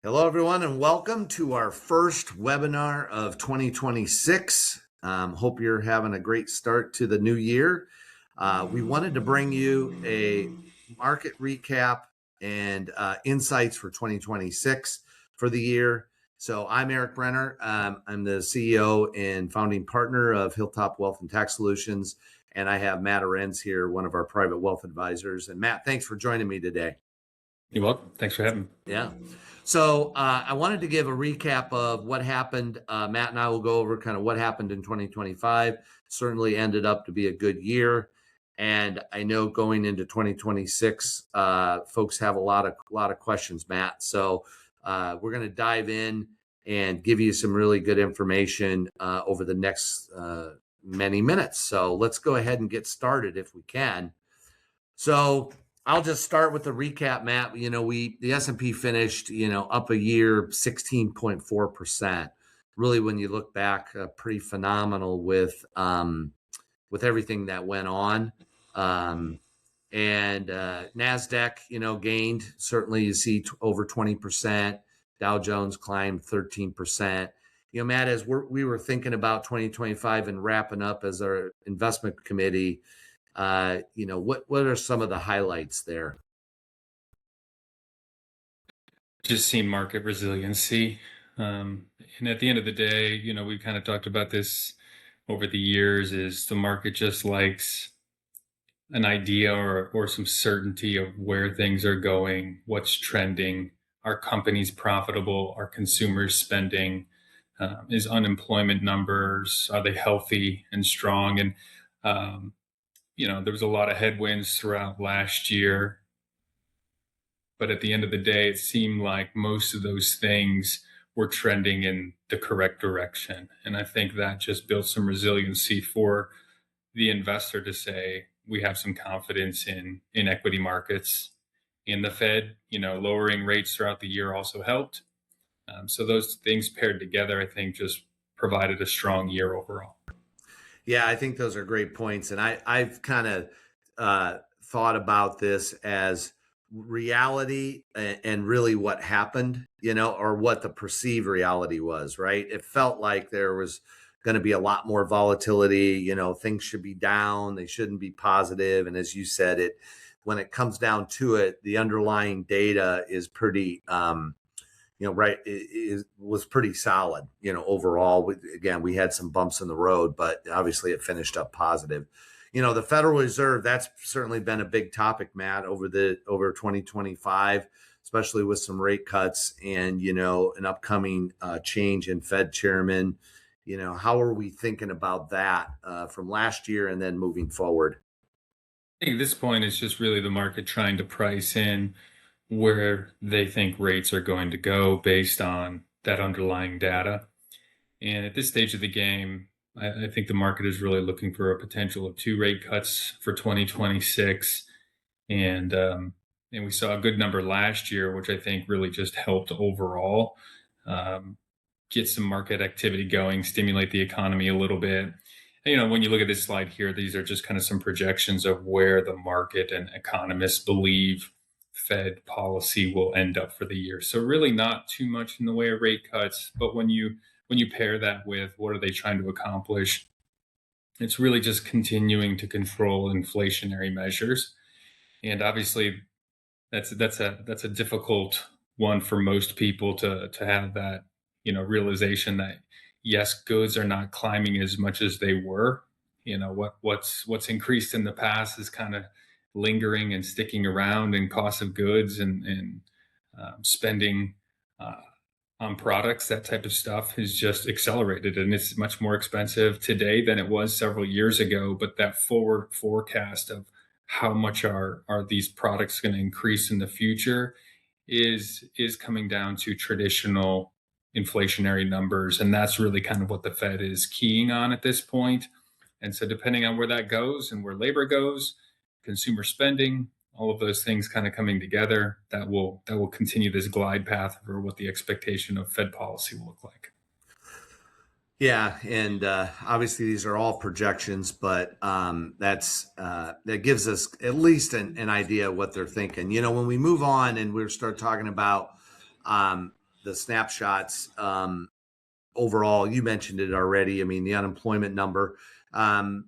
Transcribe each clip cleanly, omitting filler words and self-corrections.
Hello, everyone, and welcome to our first webinar of 2026. Hope you're having a great start to the new year. We wanted to bring you a market recap and insights for 2026 for the year. So I'm Erik Brenner. I'm the CEO and founding partner of Hilltop Wealth Tax Solutions, and I have Matt Aurenz here, one of our private wealth advisors. And Matt, thanks for joining me today. You're welcome. Thanks for having me. Yeah. So I wanted to give a recap of what happened. Matt and I will go over kind of what happened in 2025. Certainly ended up to be a good year. And I know going into 2026, folks have a lot of questions, Matt. So we're going to dive in and give you some really good information over the next many minutes. So let's go ahead and get started if we can. So I'll just start with the recap, Matt. The S&P finished, up a year 16.4%. Really, when you look back, pretty phenomenal with everything that went on. And Nasdaq, gained. Certainly, you see over 20%. Dow Jones climbed 13%. Matt, as we were thinking about 2025 and wrapping up as our investment committee, what are some of the highlights there? Just seen market resiliency. And at the end of the day, we kind of talked about this over the years, is the market just likes an idea or some certainty of where things are going, what's trending, are companies profitable, are consumers spending, is unemployment numbers, are they healthy and strong? And, there was a lot of headwinds throughout last year. But at the end of the day, it seemed like most of those things were trending in the correct direction. And I think that just built some resiliency for the investor to say, we have some confidence in equity markets. In the Fed, lowering rates throughout the year also helped. So those things paired together, I think, just provided a strong year overall. Yeah, I think those are great points. And I've kind of thought about this as reality and really what happened, or what the perceived reality was, right? It felt like there was going to be a lot more volatility. Things should be down, they shouldn't be positive. And as you said, when it comes down to it, the underlying data is pretty it was pretty solid, overall. Again, we had some bumps in the road, but obviously it finished up positive. The Federal Reserve, that's certainly been a big topic, Matt, over 2025, especially with some rate cuts and, an upcoming change in Fed chairman. How are we thinking about that from last year and then moving forward? I think at this point, it's just really the market trying to price in where they think rates are going to go based on that underlying data. And at this stage of the game, I think the market is really looking for a potential of 2 rate cuts for 2026. And we saw a good number last year, which I think really just helped overall get some market activity going, stimulate the economy a little bit. And, when you look at this slide here, these are just kind of some projections of where the market and economists believe Fed policy will end up for the year. So really not too much in the way of rate cuts, but when you pair that with what are they trying to accomplish, it's really just continuing to control inflationary measures. And obviously that's a difficult one for most people to have that, realization that yes, goods are not climbing as much as they were. What's increased in the past is kind of lingering and sticking around, and cost of goods and spending on products, that type of stuff has just accelerated, and it's much more expensive today than it was several years ago. But that forward forecast of how much are these products going to increase in the future is coming down to traditional inflationary numbers, and that's really kind of what the Fed is keying on at this point. And so depending on where that goes and where labor goes, consumer spending, all of those things kind of coming together, that will continue this glide path for what the expectation of Fed policy will look like. Yeah, and obviously these are all projections, but that gives us at least an idea of what they're thinking. When we move on and we start talking about the snapshots overall, you mentioned it already. I mean, the unemployment number um,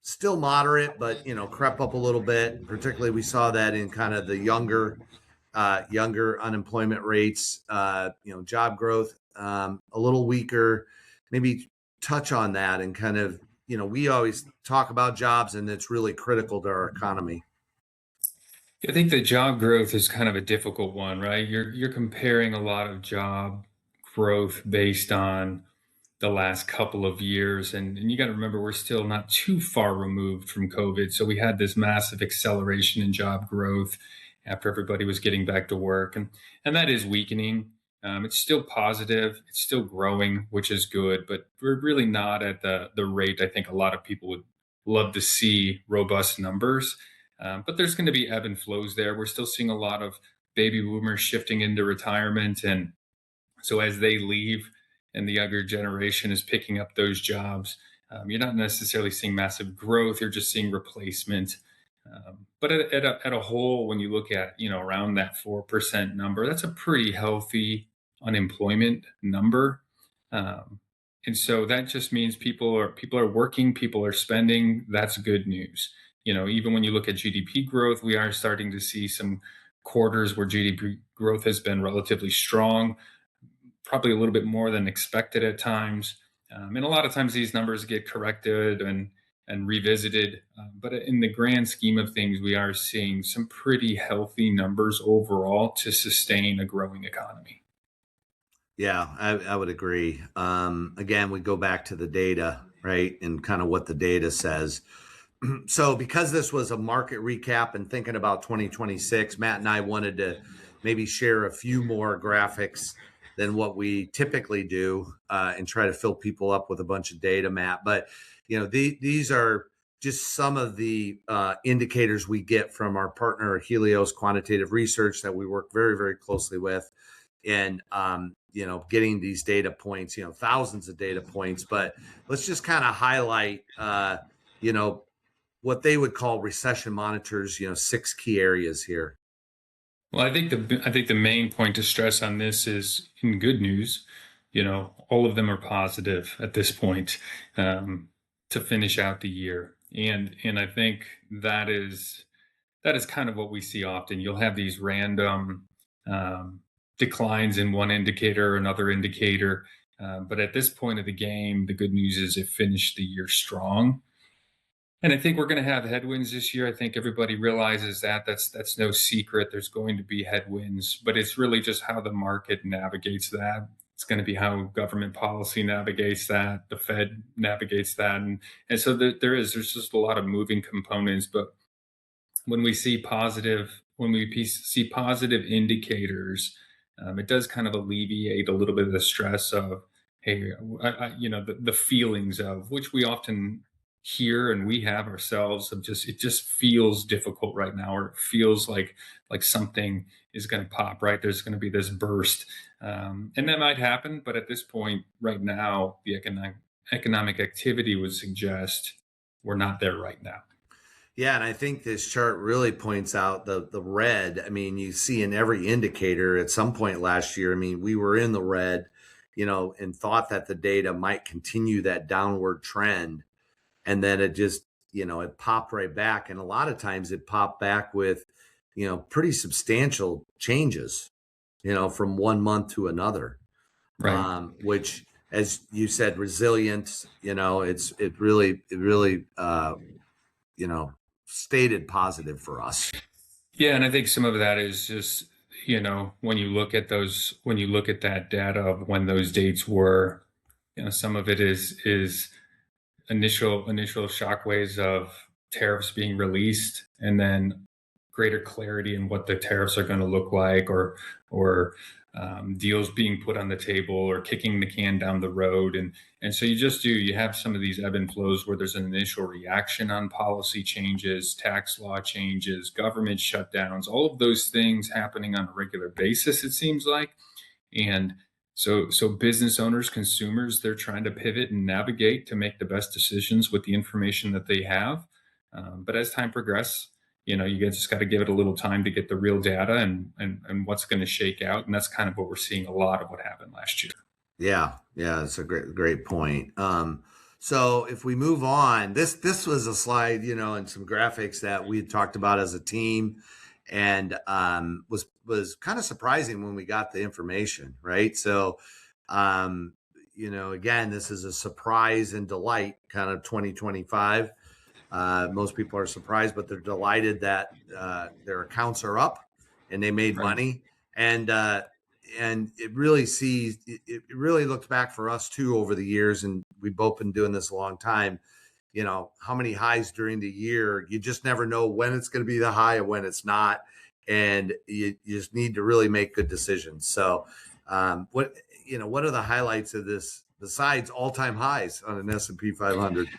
still moderate, but crept up a little bit. Particularly, we saw that in kind of the younger unemployment rates. Job growth a little weaker. Maybe touch on that and kind of we always talk about jobs, and it's really critical to our economy. I think the job growth is kind of a difficult one, right? You're comparing a lot of job growth based on the last couple of years, and you got to remember we're still not too far removed from COVID. So we had this massive acceleration in job growth after everybody was getting back to work, and that is weakening. It's still positive, it's still growing, which is good, but we're really not at the rate I think a lot of people would love to see robust numbers. But there's going to be ebb and flows there. We're still seeing a lot of baby boomers shifting into retirement. And so as they leave and the younger generation is picking up those jobs, you're not necessarily seeing massive growth. You're just seeing replacement. But at a whole, when you look at, around that 4% number, that's a pretty healthy unemployment number. And so that just means people are working, people are spending. That's good news. Even when you look at GDP growth, we are starting to see some quarters where GDP growth has been relatively strong, probably a little bit more than expected at times. And a lot of times these numbers get corrected and revisited. But in the grand scheme of things, we are seeing some pretty healthy numbers overall to sustain a growing economy. Yeah, I would agree. Again, we go back to the data, right? And kind of what the data says. So because this was a market recap and thinking about 2026, Matt and I wanted to maybe share a few more graphics than what we typically do and try to fill people up with a bunch of data, Matt. But, these are just some of the indicators we get from our partner Helios Quantitative Research that we work very, very closely with. And, getting these data points, thousands of data points. But let's just kind of highlight, what they would call recession monitors, 6 key areas here. Well, I think the main point to stress on this is in good news. All of them are positive at this point to finish out the year, and I think that is kind of what we see often. You'll have these random declines in one indicator or another indicator, but at this point of the game, the good news is it finished the year strong. And I think we're going to have headwinds this year. I think everybody realizes that. That's no secret. There's going to be headwinds, but it's really just how the market navigates that. It's going to be how government policy navigates that, the Fed navigates that, and so there's just a lot of moving components. But when we see positive indicators, it does kind of alleviate a little bit of the stress of, hey, the feelings of which we often hear and we have ourselves of just it just feels difficult right now, or it feels like something is going to pop, right? There's going to be this burst, and that might happen. But at this point, right now, the economic activity would suggest we're not there right now. Yeah, and I think this chart really points out the red. I mean, you see in every indicator at some point last year, I mean, we were in the red, and thought that the data might continue that downward trend. And then it just, it popped right back. And a lot of times it popped back with, pretty substantial changes, from one month to another, Right. which, as you said, resilience, it really, stated positive for us. Yeah, and I think some of that is just, when you look at that data of when those dates were, some of it is initial shockwaves of tariffs being released, and then greater clarity in what the tariffs are going to look like, or deals being put on the table, or kicking the can down the road, and so you have some of these ebb and flows where there's an initial reaction on policy changes, tax law changes, government shutdowns, all of those things happening on a regular basis, it seems like. And so business owners, consumers, they're trying to pivot and navigate to make the best decisions with the information that they have. But as time progresses, You just got to give it a little time to get the real data and what's going to shake out. And that's kind of what we're seeing a lot of what happened last year. Yeah, yeah, it's a great point. So if we move on, this was a slide, and some graphics that we had talked about as a team, and was kind of surprising when we got the information, right? So, again, this is a surprise and delight kind of 2025. Most people are surprised, but they're delighted that their accounts are up and they made Right. money. And it really it really looks back for us too over the years, and we've both been doing this a long time. How many highs during the year, you just never know when it's going to be the high and when it's not, and you just need to really make good decisions. So what are the highlights of this besides all-time highs on an S&P 500?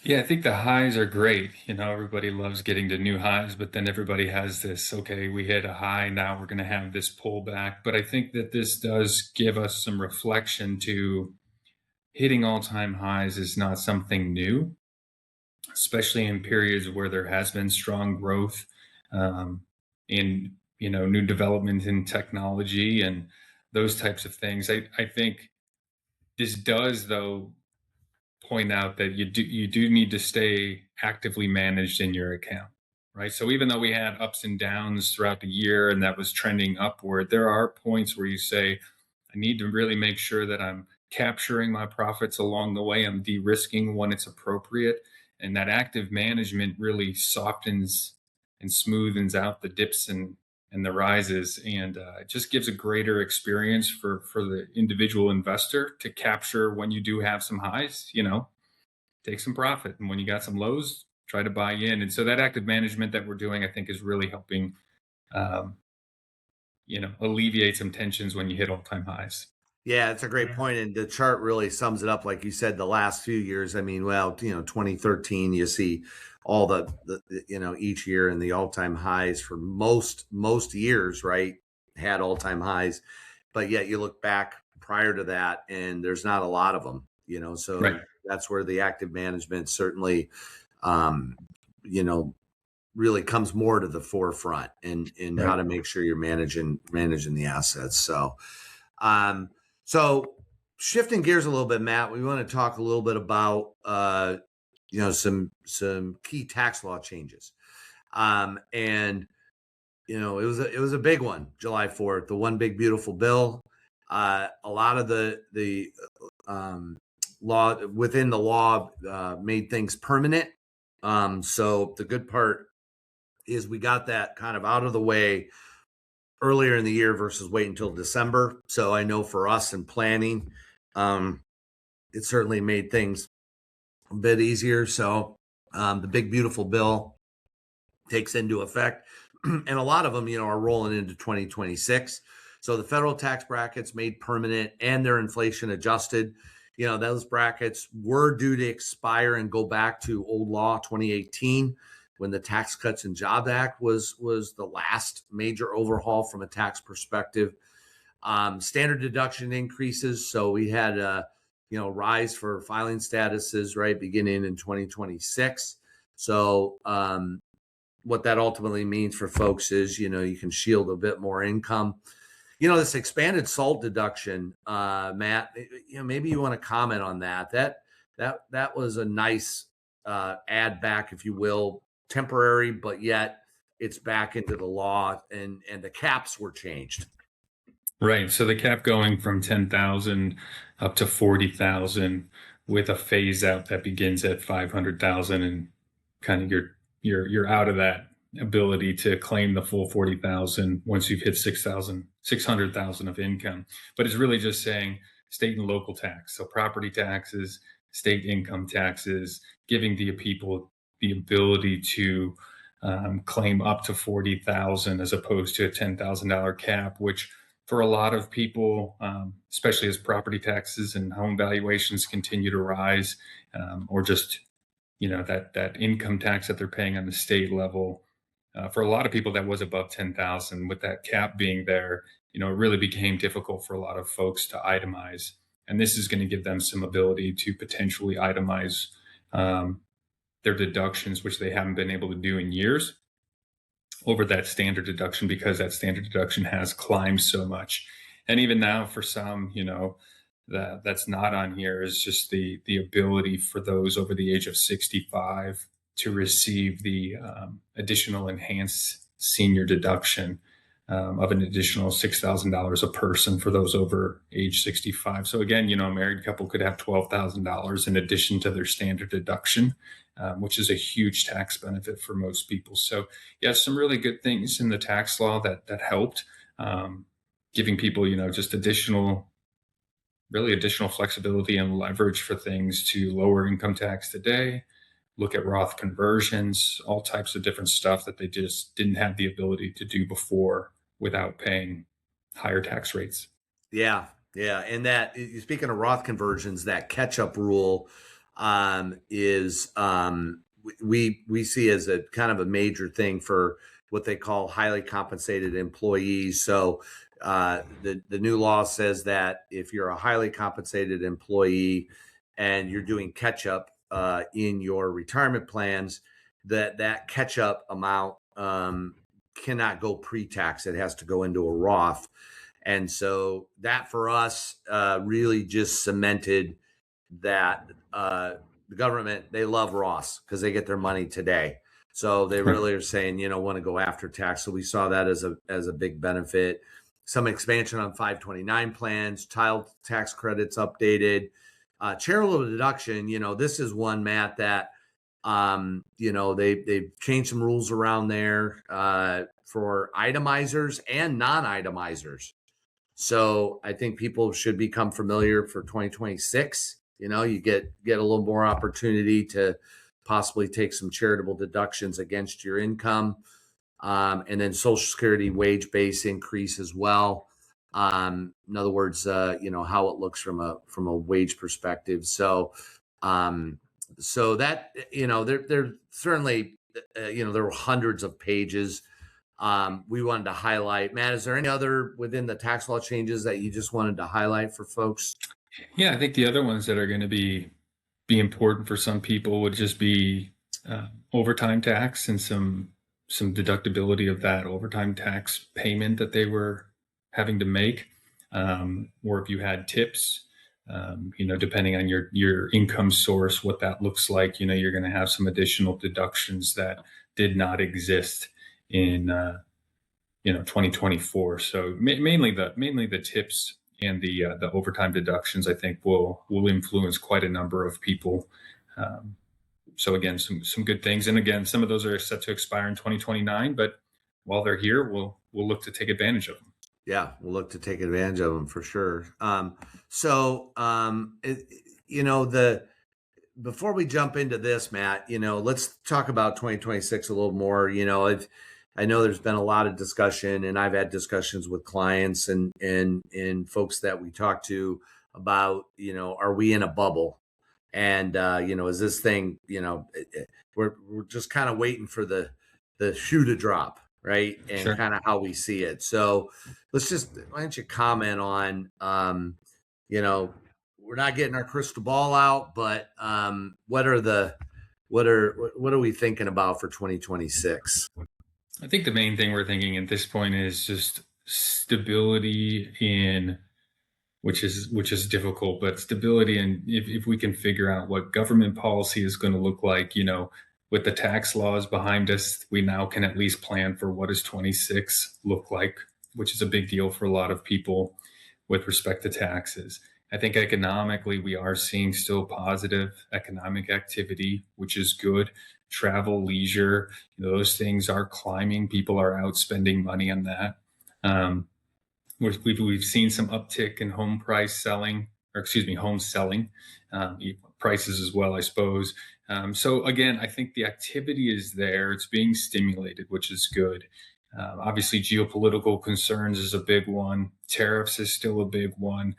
Yeah, I think the highs are great. Everybody loves getting to new highs, but then everybody has this, okay, we hit a high, now we're going to have this pullback. But I think that this does give us some reflection to hitting all-time highs is not something new, especially in periods where there has been strong growth in, new development in technology and those types of things. I think this does, though, point out that you do need to stay actively managed in your account, right? So even though we had ups and downs throughout the year and that was trending upward, there are points where you say, I need to really make sure that I'm capturing my profits along the way. I'm de-risking when it's appropriate, and that active management really softens and smoothens out the dips and the rises, and it just gives a greater experience for the individual investor to capture when you do have some highs. Take some profit, and when you got some lows, try to buy in. And so that active management that we're doing, I think, is really helping um, alleviate some tensions when you hit all-time highs. Yeah, it's a great point, and the chart really sums it up. Like you said, the last few years. I mean, well, 2013, you see all each year and the all-time highs for most years, right? Had all-time highs, but yet you look back prior to that, and there's not a lot of them. So Right. that's where the active management certainly, um, you know, really comes more to the forefront in how Right. to make sure you're managing the assets. Um, so shifting gears a little bit, Matt, we want to talk a little bit about some key tax law changes. And it was a big one, July 4th, the one big beautiful bill. A lot of the law within the law made things permanent. So the good part is we got that kind of out of the way earlier in the year versus wait until December. So I know for us in planning, it certainly made things a bit easier. So the big beautiful bill takes into effect, and a lot of them, are rolling into 2026. So the federal tax brackets made permanent and they're inflation adjusted. Those brackets were due to expire and go back to old law 2018, when the Tax Cuts and Jobs Act was the last major overhaul from a tax perspective. Standard deduction increases. So we had a rise for filing statuses, right, beginning in 2026. So what that ultimately means for folks is, you can shield a bit more income. This expanded SALT deduction, Matt, maybe you want to comment on that. That was a nice add back, if you will, temporary, but yet it's back into the law, and the caps were changed. Right. So the cap going from 10,000 up to 40,000 with a phase out that begins at 500,000, and kind of you're out of that ability to claim the full 40,000 once you've hit 600,000 of income. But it's really just saying state and local tax. So property taxes, state income taxes, giving the people the ability to claim up to 40,000 as opposed to a $10,000 cap, which for a lot of people, especially as property taxes and home valuations continue to rise, or just that income tax that they're paying on the state level, for a lot of people that was above 10,000. With that cap being there, it really became difficult for a lot of folks to itemize, and this is going to give them some ability to potentially itemize their deductions, which they haven't been able to do in years. over that standard deduction because that standard deduction has climbed so much. And even now, for some, that's not on here is just the ability for those over the age of 65 to receive the additional enhanced senior deduction of an additional $6,000 a person for those over age 65. So again, a married couple could have $12,000 in addition to their standard deduction, which is a huge tax benefit for most people. So yeah, some really good things in the tax law that helped, giving people, just additional flexibility and leverage for things to lower income tax today, look at Roth conversions, all types of different stuff that they just didn't have the ability to do before without paying higher tax rates. Yeah. And that, speaking of Roth conversions, that catch-up rule is we see as a kind of a major thing for what they call highly compensated employees. So the new law says that if you're a highly compensated employee and you're doing catch-up in your retirement plans, that catch-up amount cannot go pre-tax. It has to go into a Roth. And so that for us really just cemented that the government, they love Roths because they get their money today. So they really are saying, want to go after tax. So we saw that as a big benefit. Some expansion on 529 plans, child tax credits updated, charitable deduction. This is one, Matt, that they've changed some rules around there for itemizers and non-itemizers. So I think people should become familiar for 2026. You get a little more opportunity to possibly take some charitable deductions against your income. And then Social Security wage base increase as well. In other words, how it looks from a wage perspective. So that, there certainly, there were hundreds of pages. We wanted to highlight. Matt, is there any other within the tax law changes that you just wanted to highlight for folks? Yeah, I think the other ones that are going to be important for some people would just be overtime tax and some deductibility of that overtime tax payment that they were having to make, or if you had tips, depending on your income source, what that looks like. You're going to have some additional deductions that did not exist in 2024. So mainly the tips and the overtime deductions, I think will influence quite a number of people. So again, some good things, and again, some of those are set to expire in 2029. But while they're here, we'll look to take advantage of them. Yeah, we'll look to take advantage of them for sure. Before we jump into this, Matt, let's talk about 2026 a little more. I know there's been a lot of discussion, and I've had discussions with clients and folks that we talk to about, are we in a bubble? And, is this thing, we're just kind of waiting for the shoe to drop, right? And Sure. kind of how we see it. So why don't you comment on, we're not getting our crystal ball out, but what are we thinking about for 2026? I think the main thing we're thinking at this point is just stability in, which is difficult, but stability. And if we can figure out what government policy is going to look like, with the tax laws behind us, we now can at least plan for what does 26 look like, which is a big deal for a lot of people with respect to taxes. I think economically, we are seeing still positive economic activity, which is good. Travel, leisure, those things are climbing. People are out spending money on that. We've seen some uptick in home selling, prices as well, I suppose. So again, I think the activity is there. It's being stimulated, which is good. Obviously, geopolitical concerns is a big one. Tariffs is still a big one.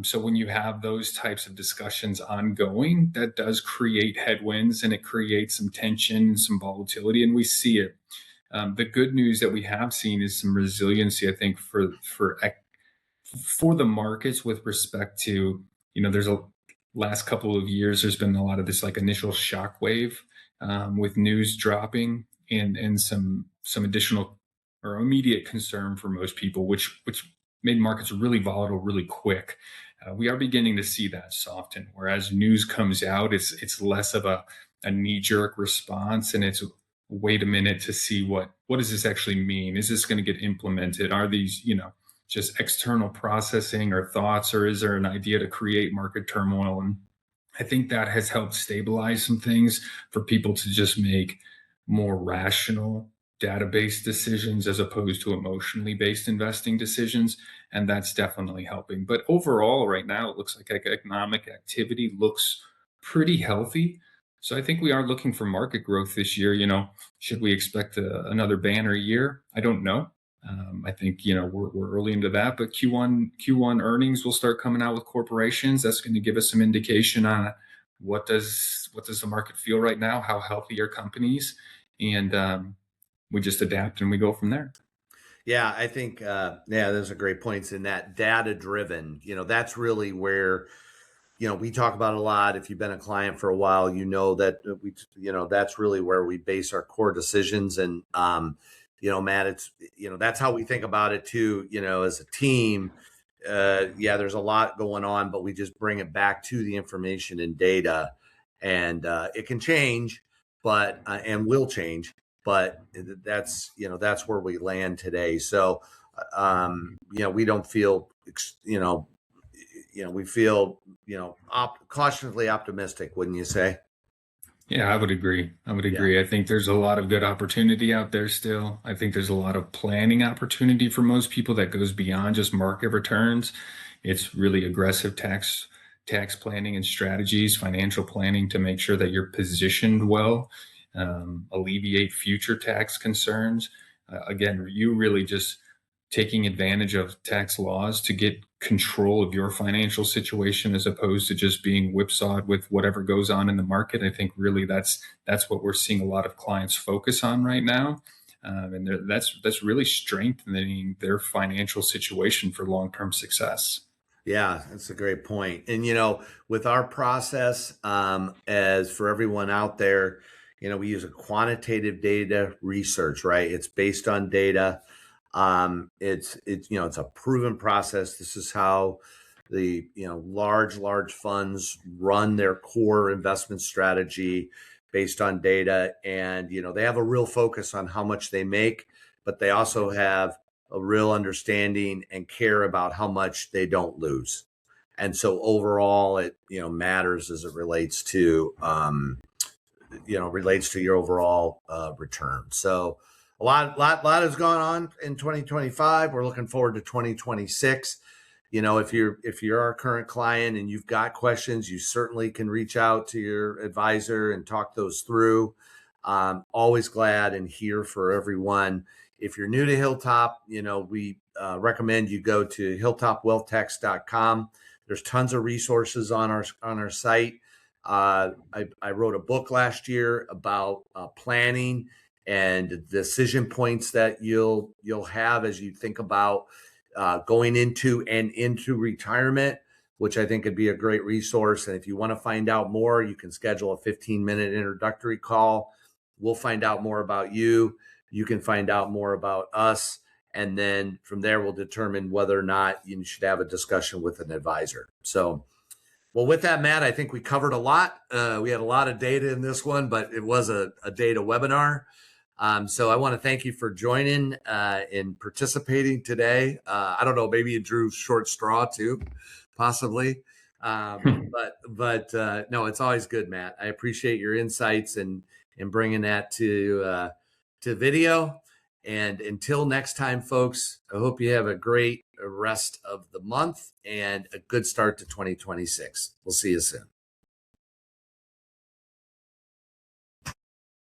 So when you have those types of discussions ongoing, that does create headwinds, and it creates some tension, some volatility, and we see it. The good news that we have seen is some resiliency, I think, for the markets with respect to, there's a last couple of years, there's been a lot of this like initial shockwave with news dropping, and some additional or immediate concern for most people, which made markets really volatile really quick. We are beginning to see that soften. Whereas news comes out, it's less of a knee jerk response, and it's wait a minute to see what does this actually mean? Is this going to get implemented? Are these just external processing or thoughts, or is there an idea to create market turmoil? And I think that has helped stabilize some things for people to just make more rational database decisions as opposed to emotionally based investing decisions. And that's definitely helping. But overall, right now, it looks like economic activity looks pretty healthy. So I think we are looking for market growth this year. Should we expect another banner year? I don't know. I think we're early into that, but Q1 earnings will start coming out with corporations. That's going to give us some indication on what does the market feel right now, how healthy are companies, and we just adapt and we go from there. Yeah, I think those are great points in that data driven. That's really where we talk about a lot. If you've been a client for a while, that that's really where we base our core decisions. And Matt, it's that's how we think about it too. As a team, there's a lot going on, but we just bring it back to the information and data, and it can change, but and will change. But that's where we land today. So we don't feel we feel cautiously optimistic, wouldn't you say? Yeah, I would agree. I think there's a lot of good opportunity out there still. I think there's a lot of planning opportunity for most people that goes beyond just market returns. It's really aggressive tax planning and strategies, financial planning to make sure that you're positioned well, alleviate future tax concerns. Again, you really just taking advantage of tax laws to get control of your financial situation as opposed to just being whipsawed with whatever goes on in the market. I think really that's what we're seeing a lot of clients focus on right now. And that's really strengthening their financial situation for long-term success. Yeah, that's a great point. And, with our process, as for everyone out there, we use a quantitative data research, right? It's based on data. It's a proven process. This is how the large funds run their core investment strategy based on data, and they have a real focus on how much they make, but they also have a real understanding and care about how much they don't lose. And so overall, it matters as it relates to your overall return. So a lot has gone on in 2025. We're looking forward to 2026. If you're our current client and you've got questions, you certainly can reach out to your advisor and talk those through. Always glad and here for everyone. If you're new to Hilltop, we recommend you go to hilltopwealthtax.com. There's tons of resources on our site. I wrote a book last year about planning and decision points that you'll have as you think about going into retirement, which I think could be a great resource. And if you want to find out more, you can schedule a 15-minute introductory call. We'll find out more about you. You can find out more about us. And then from there, we'll determine whether or not you should have a discussion with an advisor. So, well, with that, Matt, I think we covered a lot. We had a lot of data in this one, but it was a data webinar. So I want to thank you for joining and participating today. I don't know, maybe you drew short straw too, possibly. But no, it's always good, Matt. I appreciate your insights and bringing that to video. And until next time, folks, I hope you have a great rest of the month and a good start to 2026. We'll see you soon.